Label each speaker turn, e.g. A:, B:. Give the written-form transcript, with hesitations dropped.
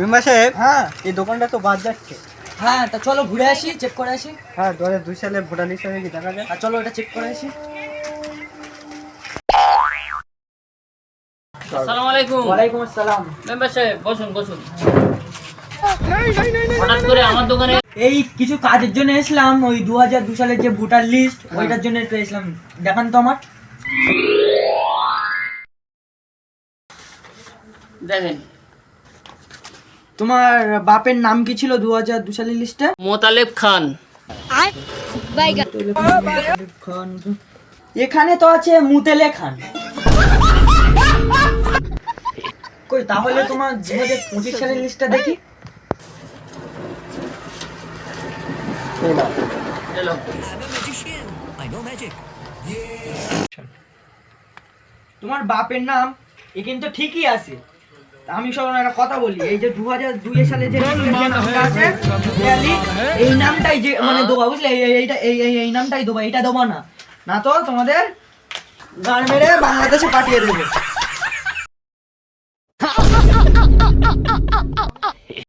A: Member সাহেব,
B: হ্যাঁ
A: এই দোকানটা তো বাদ যাচ্ছে।
B: হ্যাঁ, তা চলো ঘুরে আসি, চেক করে আসি।
A: হ্যাঁ, 2002 সালে ভোটার লিস্ট হয়ে কি দেখা যায়।
B: আর চলো এটা চেক করে আসি।
C: আসসালামু আলাইকুম।
B: ওয়ালাইকুম আসসালাম।
C: মেম্বার সাহেব বসুন বসুন। হঠাৎ করে আমার দোকানে
B: এই কিছু কাজের জন্য এসলাম, ওই 2002 সালের যে ভোটার লিস্ট ওইটার জন্য একটু এসলাম। দেখান তো আমার।
C: দেখেন,
B: তোমার বাপের নাম কি ছিল 2002 সালের লিস্টে?
C: মোতালেব খান।
B: খান। এখানে তো আছে মুতেলে খান। কই তাহলে তোমার 2025 সালের লিস্টটা দেখি।
C: এলো।
B: তোমার বাপের নাম এ কিন্তু ঠিকই আছে। আমি সব একটা কথা বলি, এই যে 2002 সালে যে নামটা আছে মুতালি, এই নামটাই যে মানে দেবা, বুঝলে? এইটা এই নামটাই দেবা, এটা দেবা না। না তো তোমাদের গান মেরে বাংলাদেশে পাঠিয়ে দেবে।